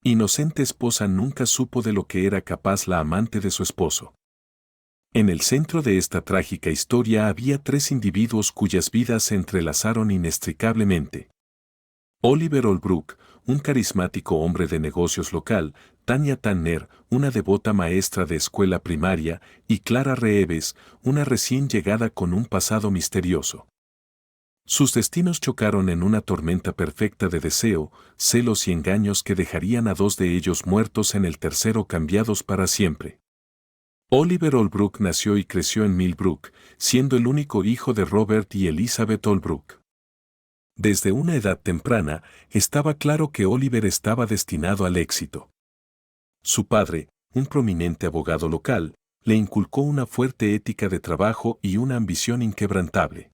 inocente esposa nunca supo de lo que era capaz la amante de su esposo. En el centro de esta trágica historia había tres individuos cuyas vidas se entrelazaron inextricablemente. Oliver Holbrook, un carismático hombre de negocios local, Tanya Tanner, una devota maestra de escuela primaria, y Clara Reeves, una recién llegada con un pasado misterioso. Sus destinos chocaron en una tormenta perfecta de deseo, celos y engaños que dejarían a dos de ellos muertos, en el tercero cambiados para siempre. Oliver Holbrook nació y creció en Millbrook, siendo el único hijo de Robert y Elizabeth Holbrook. Desde una edad temprana, estaba claro que Oliver estaba destinado al éxito. Su padre, un prominente abogado local, le inculcó una fuerte ética de trabajo y una ambición inquebrantable.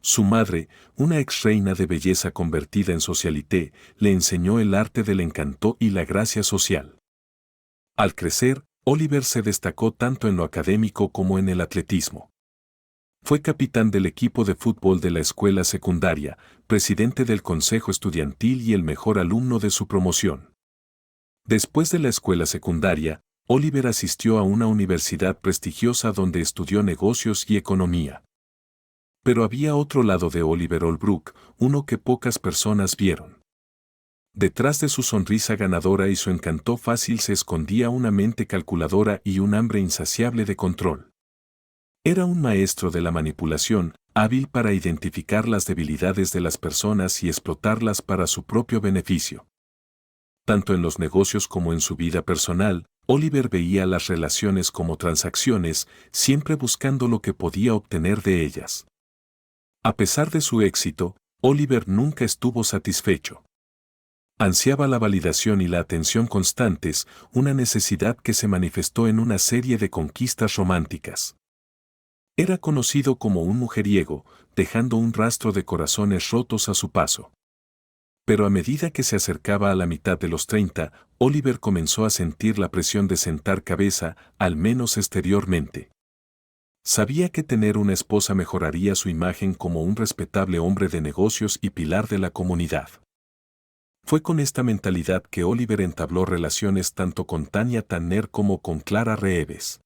Su madre, una ex reina de belleza convertida en socialité, le enseñó el arte del encanto y la gracia social. Al crecer, Oliver se destacó tanto en lo académico como en el atletismo. Fue capitán del equipo de fútbol de la escuela secundaria, presidente del consejo estudiantil y el mejor alumno de su promoción. Después de la escuela secundaria, Oliver asistió a una universidad prestigiosa donde estudió negocios y economía. Pero había otro lado de Oliver Holbrook, uno que pocas personas vieron. Detrás de su sonrisa ganadora y su encanto fácil se escondía una mente calculadora y un hambre insaciable de control. Era un maestro de la manipulación, hábil para identificar las debilidades de las personas y explotarlas para su propio beneficio. Tanto en los negocios como en su vida personal, Oliver veía las relaciones como transacciones, siempre buscando lo que podía obtener de ellas. A pesar de su éxito, Oliver nunca estuvo satisfecho. Ansiaba la validación y la atención constantes, una necesidad que se manifestó en una serie de conquistas románticas. Era conocido como un mujeriego, dejando un rastro de corazones rotos a su paso. Pero a medida que se acercaba a la mitad de los 30, Oliver comenzó a sentir la presión de sentar cabeza, al menos exteriormente. Sabía que tener una esposa mejoraría su imagen como un respetable hombre de negocios y pilar de la comunidad. Fue con esta mentalidad que Oliver entabló relaciones tanto con Tanya Tanner como con Clara Reeves.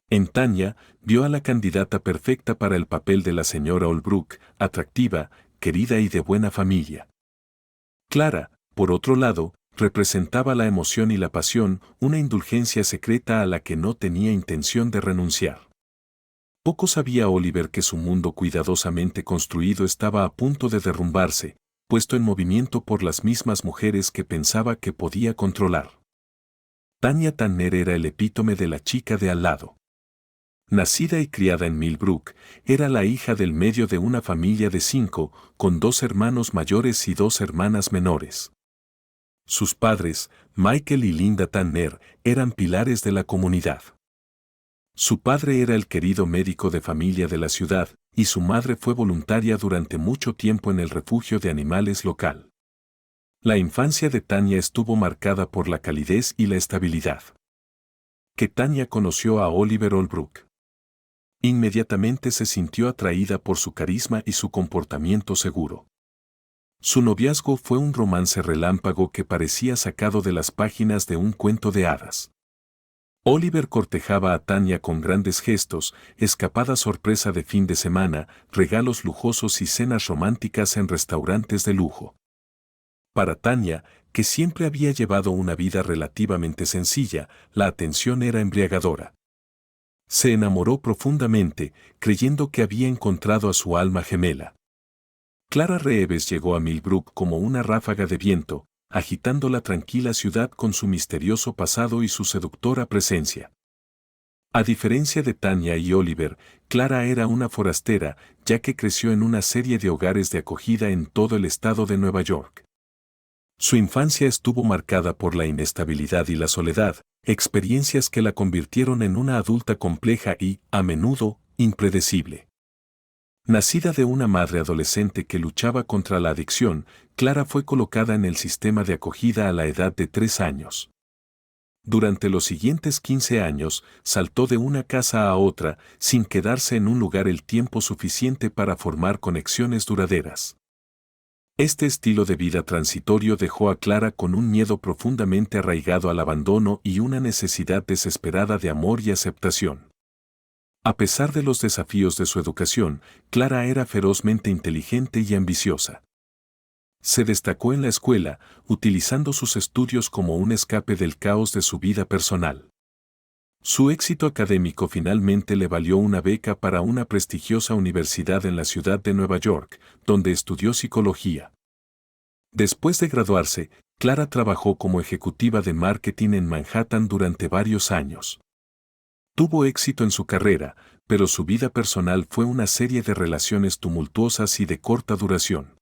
En Tanya, vio a la candidata perfecta para el papel de la señora Holbrook, atractiva, querida y de buena familia. Clara, por otro lado, representaba la emoción y la pasión, una indulgencia secreta a la que no tenía intención de renunciar. Poco sabía Oliver que su mundo cuidadosamente construido estaba a punto de derrumbarse, puesto en movimiento por las mismas mujeres que pensaba que podía controlar. Tanya Tanner era el epítome de la chica de al lado. Nacida y criada en Millbrook, era la hija del medio de una familia de 5, con 2 hermanos mayores y 2 hermanas menores. Sus padres, Michael y Linda Tanner, eran pilares de la comunidad. Su padre era el querido médico de familia de la ciudad, y su madre fue voluntaria durante mucho tiempo en el refugio de animales local. La infancia de Tanya estuvo marcada por la calidez y la estabilidad. Que Tanya conoció a Oliver Holbrook. Inmediatamente se sintió atraída por su carisma y su comportamiento seguro. Su noviazgo fue un romance relámpago que parecía sacado de las páginas de un cuento de hadas. Oliver cortejaba a Tanya con grandes gestos, escapada sorpresa de fin de semana, regalos lujosos y cenas románticas en restaurantes de lujo. Para Tanya, que siempre había llevado una vida relativamente sencilla, la atención era embriagadora. Se enamoró profundamente, creyendo que había encontrado a su alma gemela. Clara Reeves llegó a Millbrook como una ráfaga de viento, agitando la tranquila ciudad con su misterioso pasado y su seductora presencia. A diferencia de Tanya y Oliver, Clara era una forastera, ya que creció en una serie de hogares de acogida en todo el estado de Nueva York. Su infancia estuvo marcada por la inestabilidad y la soledad, experiencias que la convirtieron en una adulta compleja y, a menudo, impredecible. Nacida de una madre adolescente que luchaba contra la adicción, Clara fue colocada en el sistema de acogida a la edad de 3 años. Durante los siguientes 15 años, saltó de una casa a otra, sin quedarse en un lugar el tiempo suficiente para formar conexiones duraderas. Este estilo de vida transitorio dejó a Clara con un miedo profundamente arraigado al abandono y una necesidad desesperada de amor y aceptación. A pesar de los desafíos de su educación, Clara era ferozmente inteligente y ambiciosa. Se destacó en la escuela, utilizando sus estudios como un escape del caos de su vida personal. Su éxito académico finalmente le valió una beca para una prestigiosa universidad en la ciudad de Nueva York, donde estudió psicología. Después de graduarse, Clara trabajó como ejecutiva de marketing en Manhattan durante varios años. Tuvo éxito en su carrera, pero su vida personal fue una serie de relaciones tumultuosas y de corta duración.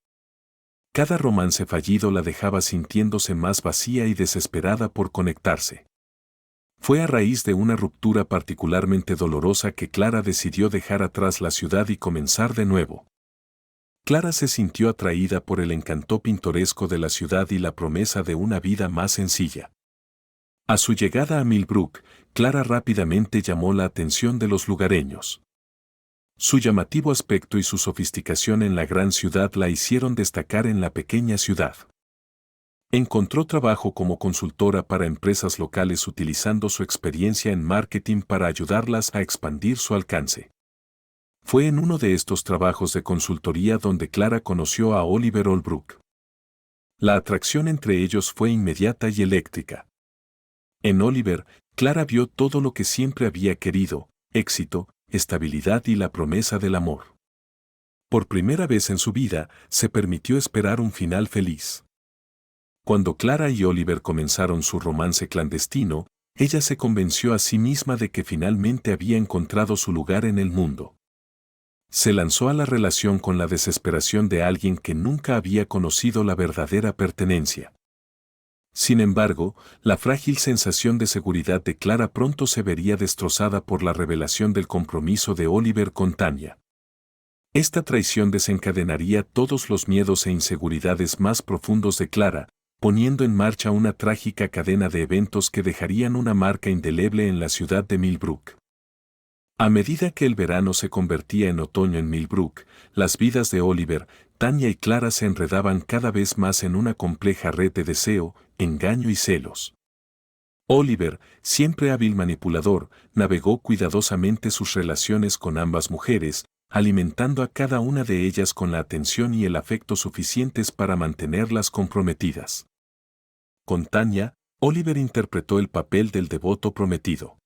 Cada romance fallido la dejaba sintiéndose más vacía y desesperada por conectarse. Fue a raíz de una ruptura particularmente dolorosa que Clara decidió dejar atrás la ciudad y comenzar de nuevo. Clara se sintió atraída por el encanto pintoresco de la ciudad y la promesa de una vida más sencilla. A su llegada a Millbrook, Clara rápidamente llamó la atención de los lugareños. Su llamativo aspecto y su sofisticación en la gran ciudad la hicieron destacar en la pequeña ciudad. Encontró trabajo como consultora para empresas locales utilizando su experiencia en marketing para ayudarlas a expandir su alcance. Fue en uno de estos trabajos de consultoría donde Clara conoció a Oliver Holbrook. La atracción entre ellos fue inmediata y eléctrica. En Oliver, Clara vio todo lo que siempre había querido: éxito, estabilidad y la promesa del amor. Por primera vez en su vida, se permitió esperar un final feliz. Cuando Clara y Oliver comenzaron su romance clandestino, ella se convenció a sí misma de que finalmente había encontrado su lugar en el mundo. Se lanzó a la relación con la desesperación de alguien que nunca había conocido la verdadera pertenencia. Sin embargo, la frágil sensación de seguridad de Clara pronto se vería destrozada por la revelación del compromiso de Oliver con Tanya. Esta traición desencadenaría todos los miedos e inseguridades más profundos de Clara, poniendo en marcha una trágica cadena de eventos que dejarían una marca indeleble en la ciudad de Millbrook. A medida que el verano se convertía en otoño en Millbrook, las vidas de Oliver, Tanya y Clara se enredaban cada vez más en una compleja red de deseo, engaño y celos. Oliver, siempre hábil manipulador, navegó cuidadosamente sus relaciones con ambas mujeres, alimentando a cada una de ellas con la atención y el afecto suficientes para mantenerlas comprometidas. Con Tanya, Oliver interpretó el papel del devoto prometido.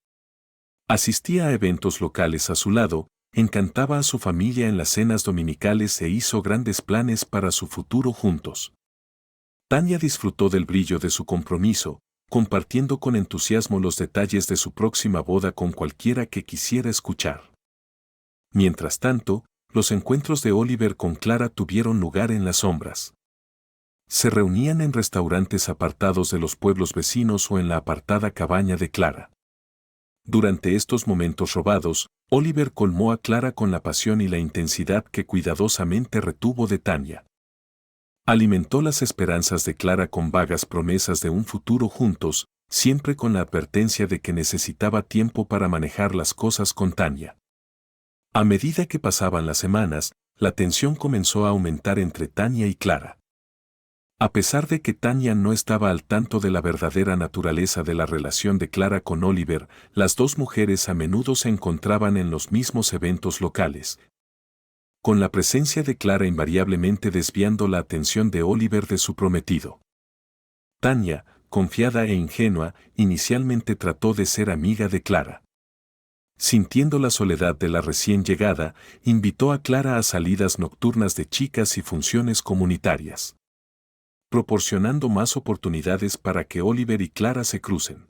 Asistía a eventos locales a su lado, encantaba a su familia en las cenas dominicales e hizo grandes planes para su futuro juntos. Tanya disfrutó del brillo de su compromiso, compartiendo con entusiasmo los detalles de su próxima boda con cualquiera que quisiera escuchar. Mientras tanto, los encuentros de Oliver con Clara tuvieron lugar en las sombras. Se reunían en restaurantes apartados de los pueblos vecinos o en la apartada cabaña de Clara. Durante estos momentos robados, Oliver colmó a Clara con la pasión y la intensidad que cuidadosamente retuvo de Tanya. Alimentó las esperanzas de Clara con vagas promesas de un futuro juntos, siempre con la advertencia de que necesitaba tiempo para manejar las cosas con Tanya. A medida que pasaban las semanas, la tensión comenzó a aumentar entre Tanya y Clara. A pesar de que Tanya no estaba al tanto de la verdadera naturaleza de la relación de Clara con Oliver, las dos mujeres a menudo se encontraban en los mismos eventos locales, con la presencia de Clara invariablemente desviando la atención de Oliver de su prometido. Tanya, confiada e ingenua, inicialmente trató de ser amiga de Clara. Sintiendo la soledad de la recién llegada, invitó a Clara a salidas nocturnas de chicas y funciones comunitarias, proporcionando más oportunidades para que Oliver y Clara se crucen.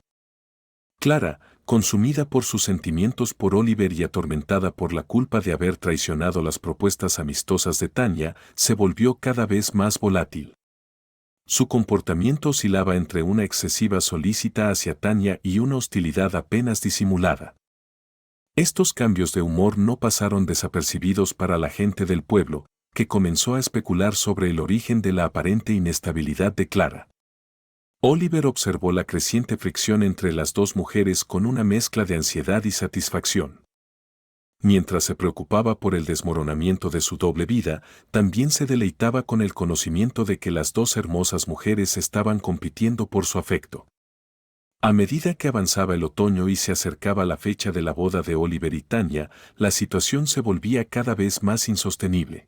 Clara, consumida por sus sentimientos por Oliver y atormentada por la culpa de haber traicionado las propuestas amistosas de Tanya, se volvió cada vez más volátil. Su comportamiento oscilaba entre una excesiva solícita hacia Tanya y una hostilidad apenas disimulada. Estos cambios de humor no pasaron desapercibidos para la gente del pueblo, que comenzó a especular sobre el origen de la aparente inestabilidad de Clara. Oliver observó la creciente fricción entre las dos mujeres con una mezcla de ansiedad y satisfacción. Mientras se preocupaba por el desmoronamiento de su doble vida, también se deleitaba con el conocimiento de que las dos hermosas mujeres estaban compitiendo por su afecto. A medida que avanzaba el otoño y se acercaba la fecha de la boda de Oliver y Tanya, la situación se volvía cada vez más insostenible.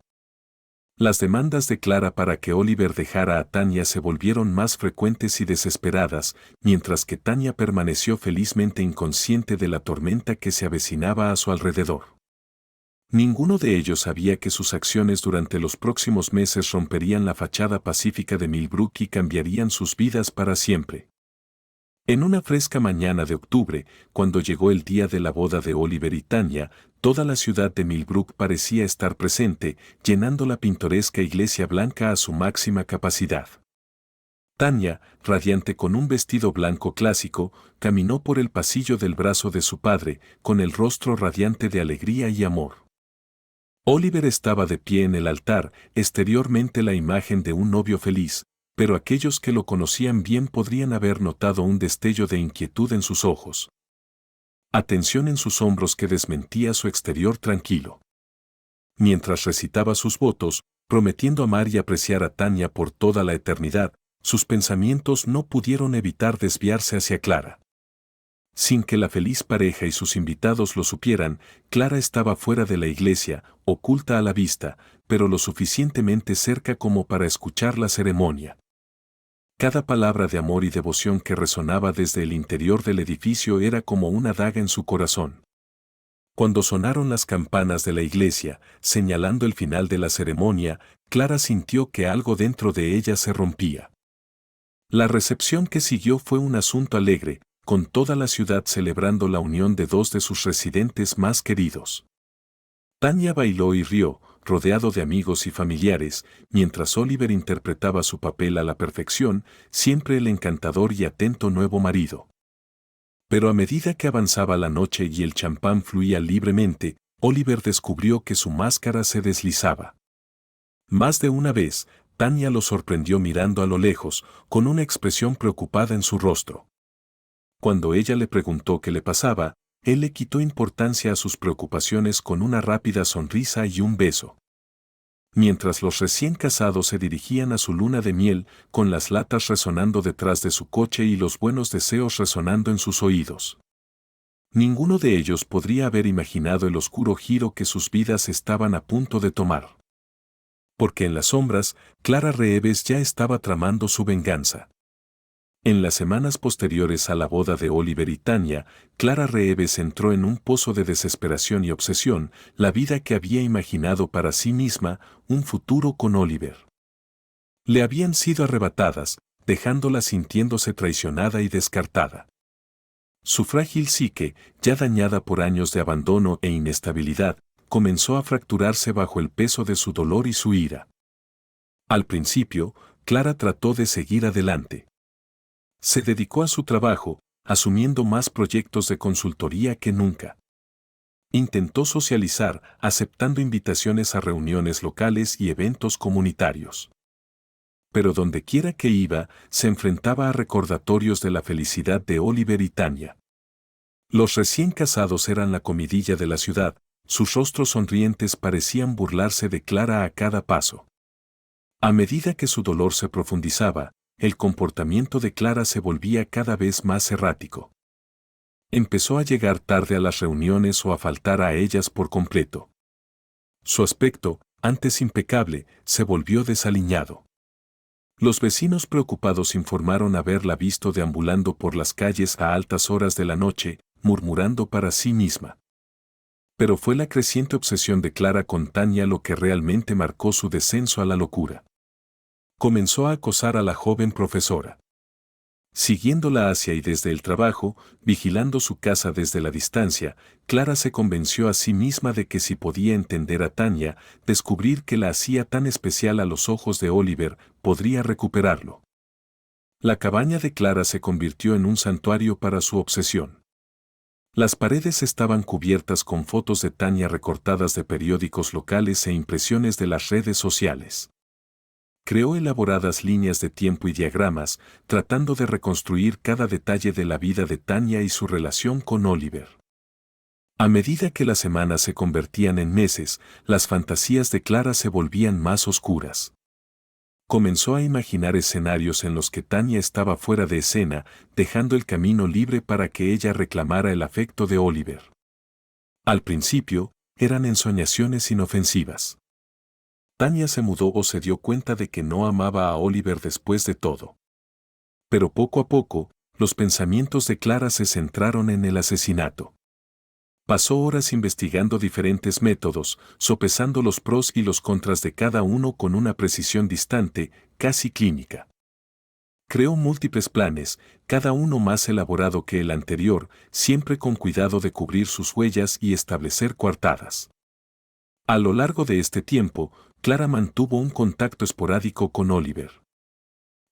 Las demandas de Clara para que Oliver dejara a Tanya se volvieron más frecuentes y desesperadas, mientras que Tanya permaneció felizmente inconsciente de la tormenta que se avecinaba a su alrededor. Ninguno de ellos sabía que sus acciones durante los próximos meses romperían la fachada pacífica de Millbrook y cambiarían sus vidas para siempre. En una fresca mañana de octubre, cuando llegó el día de la boda de Oliver y Tanya, toda la ciudad de Millbrook parecía estar presente, llenando la pintoresca iglesia blanca a su máxima capacidad. Tanya, radiante con un vestido blanco clásico, caminó por el pasillo del brazo de su padre, con el rostro radiante de alegría y amor. Oliver estaba de pie en el altar, exteriormente la imagen de un novio feliz, pero aquellos que lo conocían bien podrían haber notado un destello de inquietud en sus ojos. Atención en sus hombros que desmentía su exterior tranquilo. Mientras recitaba sus votos, prometiendo amar y apreciar a Tanya por toda la eternidad, sus pensamientos no pudieron evitar desviarse hacia Clara. Sin que la feliz pareja y sus invitados lo supieran, Clara estaba fuera de la iglesia, oculta a la vista, pero lo suficientemente cerca como para escuchar la ceremonia. Cada palabra de amor y devoción que resonaba desde el interior del edificio era como una daga en su corazón. Cuando sonaron las campanas de la iglesia, señalando el final de la ceremonia, Clara sintió que algo dentro de ella se rompía. La recepción que siguió fue un asunto alegre, con toda la ciudad celebrando la unión de dos de sus residentes más queridos. Tanya bailó y rió, rodeado de amigos y familiares, mientras Oliver interpretaba su papel a la perfección, siempre el encantador y atento nuevo marido. Pero a medida que avanzaba la noche y el champán fluía libremente, Oliver descubrió que su máscara se deslizaba. Más de una vez, Tanya lo sorprendió mirando a lo lejos, con una expresión preocupada en su rostro. Cuando ella le preguntó qué le pasaba, él le quitó importancia a sus preocupaciones con una rápida sonrisa y un beso. Mientras los recién casados se dirigían a su luna de miel, con las latas resonando detrás de su coche y los buenos deseos resonando en sus oídos. Ninguno de ellos podría haber imaginado el oscuro giro que sus vidas estaban a punto de tomar. Porque en las sombras, Clara Reeves ya estaba tramando su venganza. En las semanas posteriores a la boda de Oliver y Tanya, Clara Reeves entró en un pozo de desesperación y obsesión, la vida que había imaginado para sí misma, un futuro con Oliver. Le habían sido arrebatadas, dejándola sintiéndose traicionada y descartada. Su frágil psique, ya dañada por años de abandono e inestabilidad, comenzó a fracturarse bajo el peso de su dolor y su ira. Al principio, Clara trató de seguir adelante. Se dedicó a su trabajo, asumiendo más proyectos de consultoría que nunca. Intentó socializar, aceptando invitaciones a reuniones locales y eventos comunitarios. Pero dondequiera que iba, se enfrentaba a recordatorios de la felicidad de Oliver y Tanya. Los recién casados eran la comidilla de la ciudad, sus rostros sonrientes parecían burlarse de Clara a cada paso. A medida que su dolor se profundizaba, el comportamiento de Clara se volvía cada vez más errático. Empezó a llegar tarde a las reuniones o a faltar a ellas por completo. Su aspecto, antes impecable, se volvió desaliñado. Los vecinos preocupados informaron haberla visto deambulando por las calles a altas horas de la noche, murmurando para sí misma. Pero fue la creciente obsesión de Clara con Tanya lo que realmente marcó su descenso a la locura. Comenzó a acosar a la joven profesora. Siguiéndola hacia y desde el trabajo, vigilando su casa desde la distancia, Clara se convenció a sí misma de que si podía entender a Tanya, descubrir que la hacía tan especial a los ojos de Oliver, podría recuperarlo. La cabaña de Clara se convirtió en un santuario para su obsesión. Las paredes estaban cubiertas con fotos de Tanya recortadas de periódicos locales e impresiones de las redes sociales. Creó elaboradas líneas de tiempo y diagramas, tratando de reconstruir cada detalle de la vida de Tanya y su relación con Oliver. A medida que las semanas se convertían en meses, las fantasías de Clara se volvían más oscuras. Comenzó a imaginar escenarios en los que Tanya estaba fuera de escena, dejando el camino libre para que ella reclamara el afecto de Oliver. Al principio, eran ensoñaciones inofensivas. Tanya se mudó o se dio cuenta de que no amaba a Oliver después de todo. Pero poco a poco, los pensamientos de Clara se centraron en el asesinato. Pasó horas investigando diferentes métodos, sopesando los pros y los contras de cada uno con una precisión distante, casi clínica. Creó múltiples planes, cada uno más elaborado que el anterior, siempre con cuidado de cubrir sus huellas y establecer coartadas. A lo largo de este tiempo, Clara mantuvo un contacto esporádico con Oliver.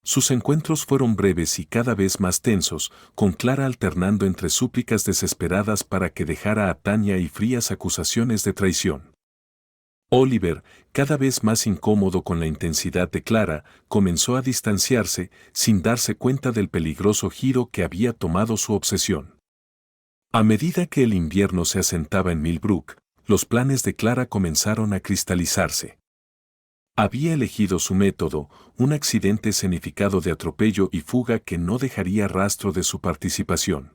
Sus encuentros fueron breves y cada vez más tensos, con Clara alternando entre súplicas desesperadas para que dejara a Tanya y frías acusaciones de traición. Oliver, cada vez más incómodo con la intensidad de Clara, comenzó a distanciarse, sin darse cuenta del peligroso giro que había tomado su obsesión. A medida que el invierno se asentaba en Millbrook, los planes de Clara comenzaron a cristalizarse. Había elegido su método, un accidente escenificado de atropello y fuga que no dejaría rastro de su participación.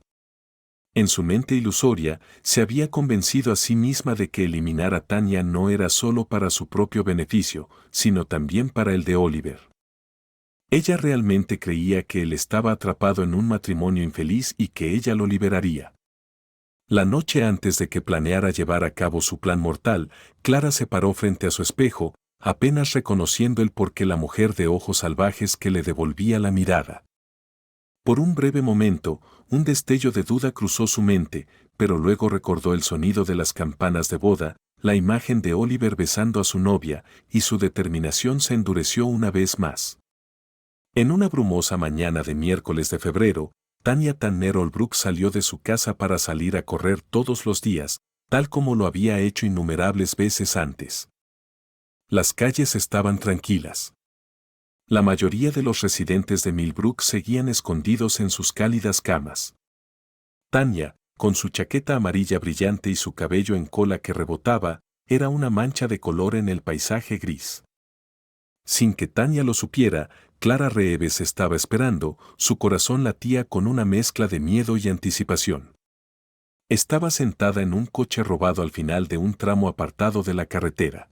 En su mente ilusoria, se había convencido a sí misma de que eliminar a Tanya no era solo para su propio beneficio, sino también para el de Oliver. Ella realmente creía que él estaba atrapado en un matrimonio infeliz y que ella lo liberaría. La noche antes de que planeara llevar a cabo su plan mortal, Clara se paró frente a su espejo, apenas reconociendo el porqué la mujer de ojos salvajes que le devolvía la mirada. Por un breve momento, un destello de duda cruzó su mente, pero luego recordó el sonido de las campanas de boda, la imagen de Oliver besando a su novia, y su determinación se endureció una vez más. En una brumosa mañana de miércoles de febrero, Tanya Tanner Holbrook salió de su casa para salir a correr todos los días, tal como lo había hecho innumerables veces antes. Las calles estaban tranquilas. La mayoría de los residentes de Millbrook seguían escondidos en sus cálidas camas. Tanya, con su chaqueta amarilla brillante y su cabello en cola que rebotaba, era una mancha de color en el paisaje gris. Sin que Tanya lo supiera, Clara Reeves estaba esperando, su corazón latía con una mezcla de miedo y anticipación. Estaba sentada en un coche robado al final de un tramo apartado de la carretera.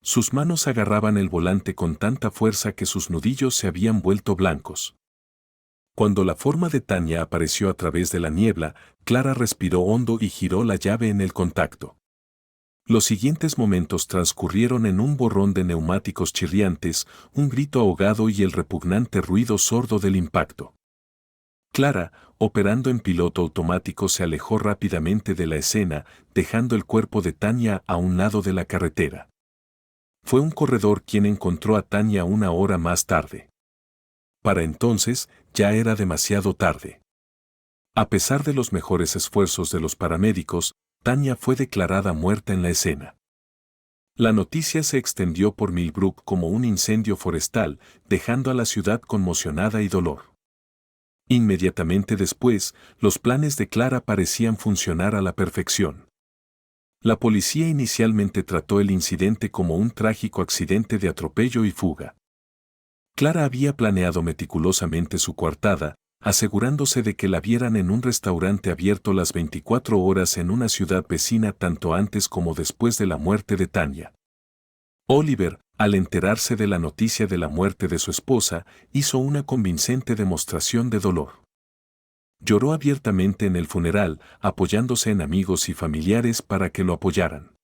Sus manos agarraban el volante con tanta fuerza que sus nudillos se habían vuelto blancos. Cuando la forma de Tanya apareció a través de la niebla, Clara respiró hondo y giró la llave en el contacto. Los siguientes momentos transcurrieron en un borrón de neumáticos chirriantes, un grito ahogado y el repugnante ruido sordo del impacto. Clara, operando en piloto automático, se alejó rápidamente de la escena, dejando el cuerpo de Tanya a un lado de la carretera. Fue un corredor quien encontró a Tanya una hora más tarde. Para entonces, ya era demasiado tarde. A pesar de los mejores esfuerzos de los paramédicos, Tanya fue declarada muerta en la escena. La noticia se extendió por Millbrook como un incendio forestal, dejando a la ciudad conmocionada y dolor. Inmediatamente después, los planes de Clara parecían funcionar a la perfección. La policía inicialmente trató el incidente como un trágico accidente de atropello y fuga. Clara había planeado meticulosamente su coartada, asegurándose de que la vieran en un restaurante abierto las 24 horas en una ciudad vecina tanto antes como después de la muerte de Tanya. Oliver, al enterarse de la noticia de la muerte de su esposa, hizo una convincente demostración de dolor. Lloró abiertamente en el funeral, apoyándose en amigos y familiares para que lo apoyaran.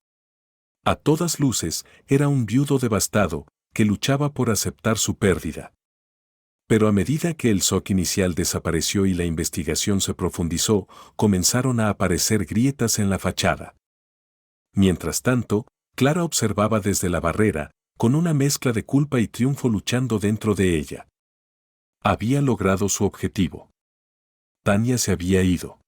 A todas luces, era un viudo devastado, que luchaba por aceptar su pérdida. Pero a medida que el shock inicial desapareció y la investigación se profundizó, comenzaron a aparecer grietas en la fachada. Mientras tanto, Clara observaba desde la barrera, con una mezcla de culpa y triunfo luchando dentro de ella. Había logrado su objetivo. Tanya se había ido.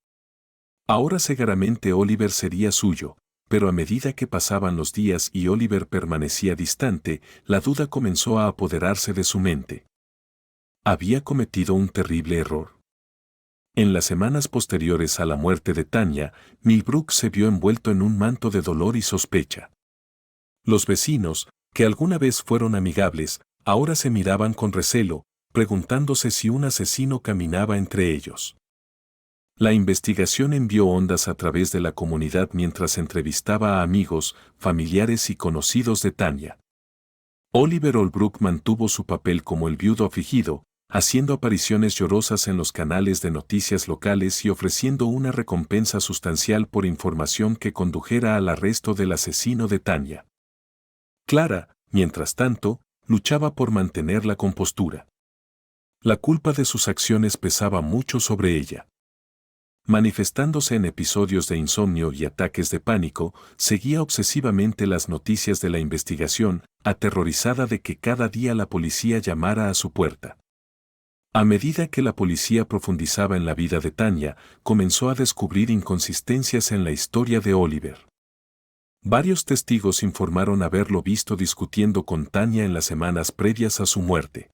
Ahora seguramente Oliver sería suyo, pero a medida que pasaban los días y Oliver permanecía distante, la duda comenzó a apoderarse de su mente. Había cometido un terrible error. En las semanas posteriores a la muerte de Tanya, Millbrook se vio envuelto en un manto de dolor y sospecha. Los vecinos, que alguna vez fueron amigables, ahora se miraban con recelo, preguntándose si un asesino caminaba entre ellos. La investigación envió ondas a través de la comunidad mientras entrevistaba a amigos, familiares y conocidos de Tanya. Oliver Holbrook mantuvo su papel como el viudo afligido, haciendo apariciones llorosas en los canales de noticias locales y ofreciendo una recompensa sustancial por información que condujera al arresto del asesino de Tanya. Clara, mientras tanto, luchaba por mantener la compostura. La culpa de sus acciones pesaba mucho sobre ella. Manifestándose en episodios de insomnio y ataques de pánico, seguía obsesivamente las noticias de la investigación, aterrorizada de que cada día la policía llamara a su puerta. A medida que la policía profundizaba en la vida de Tanya, comenzó a descubrir inconsistencias en la historia de Oliver. Varios testigos informaron haberlo visto discutiendo con Tanya en las semanas previas a su muerte.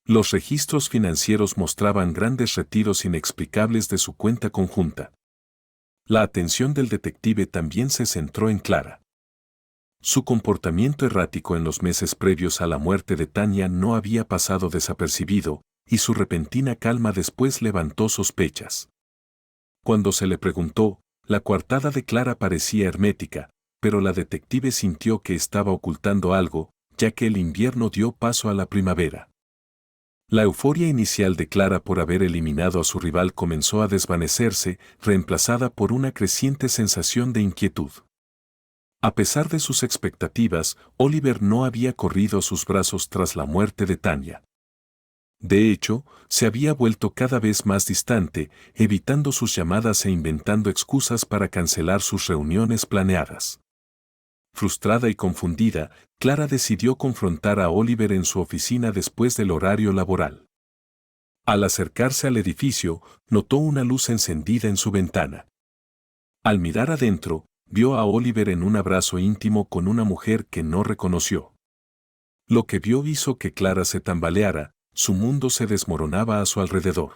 Los registros financieros mostraban grandes retiros inexplicables de su cuenta conjunta. La atención del detective también se centró en Clara. Su comportamiento errático en los meses previos a la muerte de Tanya no había pasado desapercibido, y su repentina calma después levantó sospechas. Cuando se le preguntó, la coartada de Clara parecía hermética, pero la detective sintió que estaba ocultando algo, ya que el invierno dio paso a la primavera. La euforia inicial de Clara por haber eliminado a su rival comenzó a desvanecerse, reemplazada por una creciente sensación de inquietud. A pesar de sus expectativas, Oliver no había corrido a sus brazos tras la muerte de Tanya. De hecho, se había vuelto cada vez más distante, evitando sus llamadas e inventando excusas para cancelar sus reuniones planeadas. Frustrada y confundida, Clara decidió confrontar a Oliver en su oficina después del horario laboral. Al acercarse al edificio, notó una luz encendida en su ventana. Al mirar adentro, vio a Oliver en un abrazo íntimo con una mujer que no reconoció. Lo que vio hizo que Clara se tambaleara, su mundo se desmoronaba a su alrededor.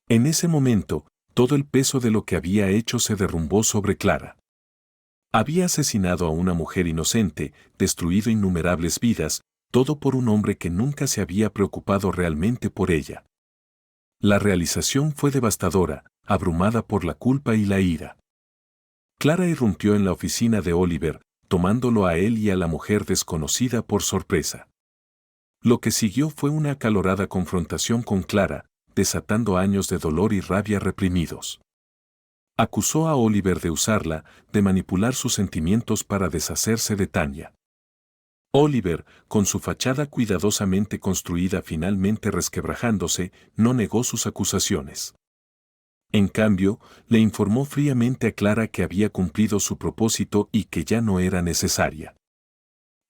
En ese momento, todo el peso de lo que había hecho se derrumbó sobre Clara. Había asesinado a una mujer inocente, destruido innumerables vidas, todo por un hombre que nunca se había preocupado realmente por ella. La realización fue devastadora, abrumada por la culpa y la ira. Clara irrumpió en la oficina de Oliver, tomándolo a él y a la mujer desconocida por sorpresa. Lo que siguió fue una acalorada confrontación con Clara, desatando años de dolor y rabia reprimidos. Acusó a Oliver de usarla, de manipular sus sentimientos para deshacerse de Tanya. Oliver, con su fachada cuidadosamente construida finalmente resquebrajándose, no negó sus acusaciones. En cambio, le informó fríamente a Clara que había cumplido su propósito y que ya no era necesaria.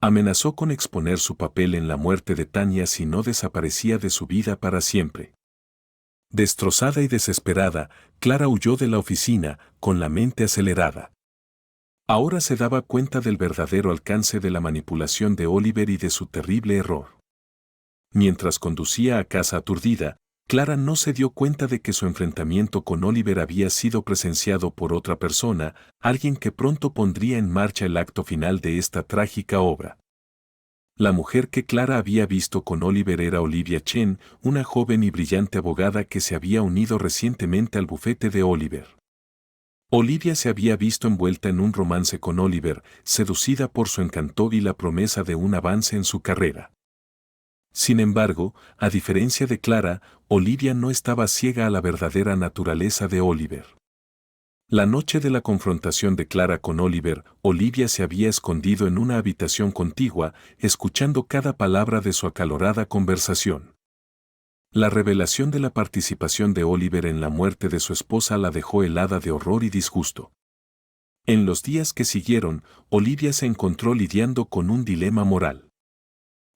Amenazó con exponer su papel en la muerte de Tanya si no desaparecía de su vida para siempre. Destrozada y desesperada, Clara huyó de la oficina, con la mente acelerada. Ahora se daba cuenta del verdadero alcance de la manipulación de Oliver y de su terrible error. Mientras conducía a casa aturdida, Clara no se dio cuenta de que su enfrentamiento con Oliver había sido presenciado por otra persona, alguien que pronto pondría en marcha el acto final de esta trágica obra. La mujer que Clara había visto con Oliver era Olivia Chen, una joven y brillante abogada que se había unido recientemente al bufete de Oliver. Olivia se había visto envuelta en un romance con Oliver, seducida por su encanto y la promesa de un avance en su carrera. Sin embargo, a diferencia de Clara, Olivia no estaba ciega a la verdadera naturaleza de Oliver. La noche de la confrontación de Clara con Oliver, Olivia se había escondido en una habitación contigua, escuchando cada palabra de su acalorada conversación. La revelación de la participación de Oliver en la muerte de su esposa la dejó helada de horror y disgusto. En los días que siguieron, Olivia se encontró lidiando con un dilema moral.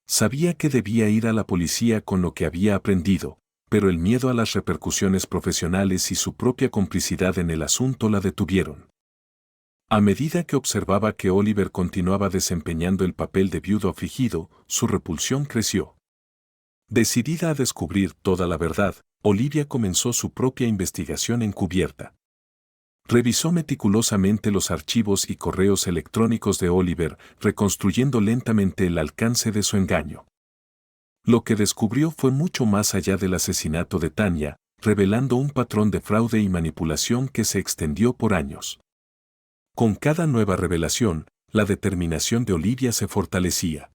Sabía que debía ir a la policía con lo que había aprendido, pero el miedo a las repercusiones profesionales y su propia complicidad en el asunto la detuvieron. A medida que observaba que Oliver continuaba desempeñando el papel de viudo afligido, su repulsión creció. Decidida a descubrir toda la verdad, Olivia comenzó su propia investigación encubierta. Revisó meticulosamente los archivos y correos electrónicos de Oliver, reconstruyendo lentamente el alcance de su engaño. Lo que descubrió fue mucho más allá del asesinato de Tanya, revelando un patrón de fraude y manipulación que se extendió por años. Con cada nueva revelación, la determinación de Olivia se fortalecía.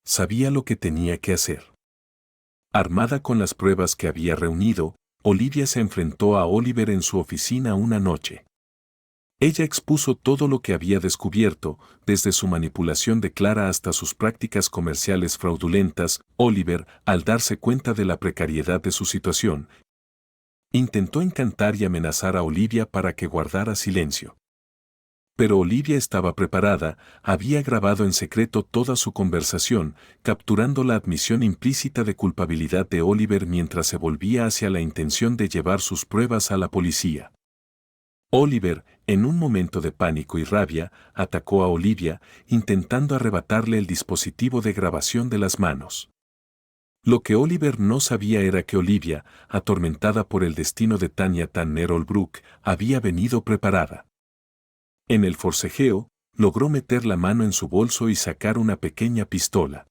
Sabía lo que tenía que hacer. Armada con las pruebas que había reunido, Olivia se enfrentó a Oliver en su oficina una noche. Ella expuso todo lo que había descubierto, desde su manipulación de Clara hasta sus prácticas comerciales fraudulentas. Oliver, al darse cuenta de la precariedad de su situación, intentó encantar y amenazar a Olivia para que guardara silencio. Pero Olivia estaba preparada, había grabado en secreto toda su conversación, capturando la admisión implícita de culpabilidad de Oliver mientras se volvía hacia la intención de llevar sus pruebas a la policía. Oliver, en un momento de pánico y rabia, atacó a Olivia, intentando arrebatarle el dispositivo de grabación de las manos. Lo que Oliver no sabía era que Olivia, atormentada por el destino de Tanya Tanner Holbrook, había venido preparada. En el forcejeo, logró meter la mano en su bolso y sacar una pequeña pistola.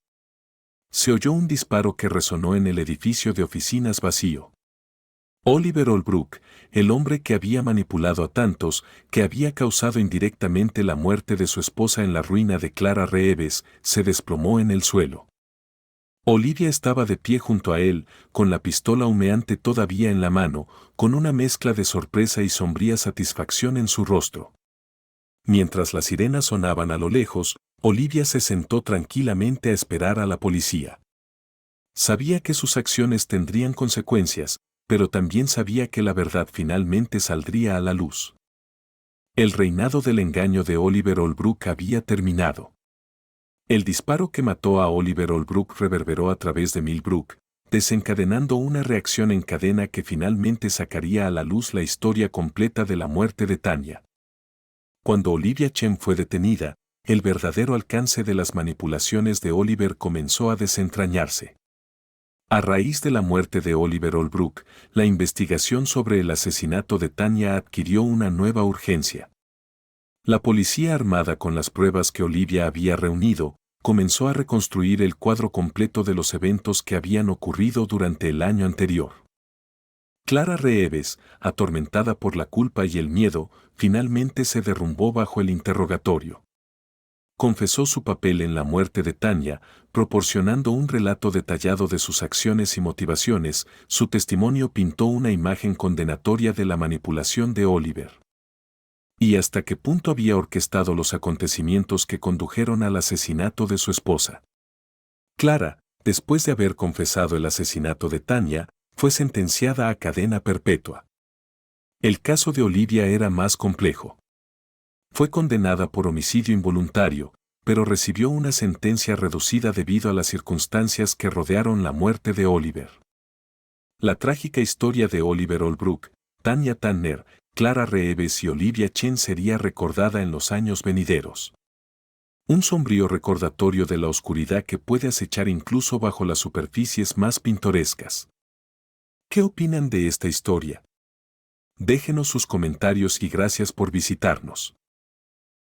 Se oyó un disparo que resonó en el edificio de oficinas vacío. Oliver Holbrook, el hombre que había manipulado a tantos, que había causado indirectamente la muerte de su esposa en la ruina de Clara Reeves, se desplomó en el suelo. Olivia estaba de pie junto a él, con la pistola humeante todavía en la mano, con una mezcla de sorpresa y sombría satisfacción en su rostro. Mientras las sirenas sonaban a lo lejos, Olivia se sentó tranquilamente a esperar a la policía. Sabía que sus acciones tendrían consecuencias, pero también sabía que la verdad finalmente saldría a la luz. El reinado del engaño de Oliver Holbrook había terminado. El disparo que mató a Oliver Holbrook reverberó a través de Millbrook, desencadenando una reacción en cadena que finalmente sacaría a la luz la historia completa de la muerte de Tanya. Cuando Olivia Chen fue detenida, el verdadero alcance de las manipulaciones de Oliver comenzó a desentrañarse. A raíz de la muerte de Oliver Holbrook, la investigación sobre el asesinato de Tanya adquirió una nueva urgencia. La policía, armada con las pruebas que Olivia había reunido, comenzó a reconstruir el cuadro completo de los eventos que habían ocurrido durante el año anterior. Clara Reeves, atormentada por la culpa y el miedo, finalmente se derrumbó bajo el interrogatorio. Confesó su papel en la muerte de Tanya, proporcionando un relato detallado de sus acciones y motivaciones. Su testimonio pintó una imagen condenatoria de la manipulación de Oliver. ¿Y hasta qué punto había orquestado los acontecimientos que condujeron al asesinato de su esposa? Clara, después de haber confesado el asesinato de Tanya, fue sentenciada a cadena perpetua. El caso de Olivia era más complejo. Fue condenada por homicidio involuntario, pero recibió una sentencia reducida debido a las circunstancias que rodearon la muerte de Oliver. La trágica historia de Oliver Holbrook, Tanya Tanner, Clara Reeves y Olivia Chen sería recordada en los años venideros. Un sombrío recordatorio de la oscuridad que puede acechar incluso bajo las superficies más pintorescas. ¿Qué opinan de esta historia? Déjenos sus comentarios y gracias por visitarnos.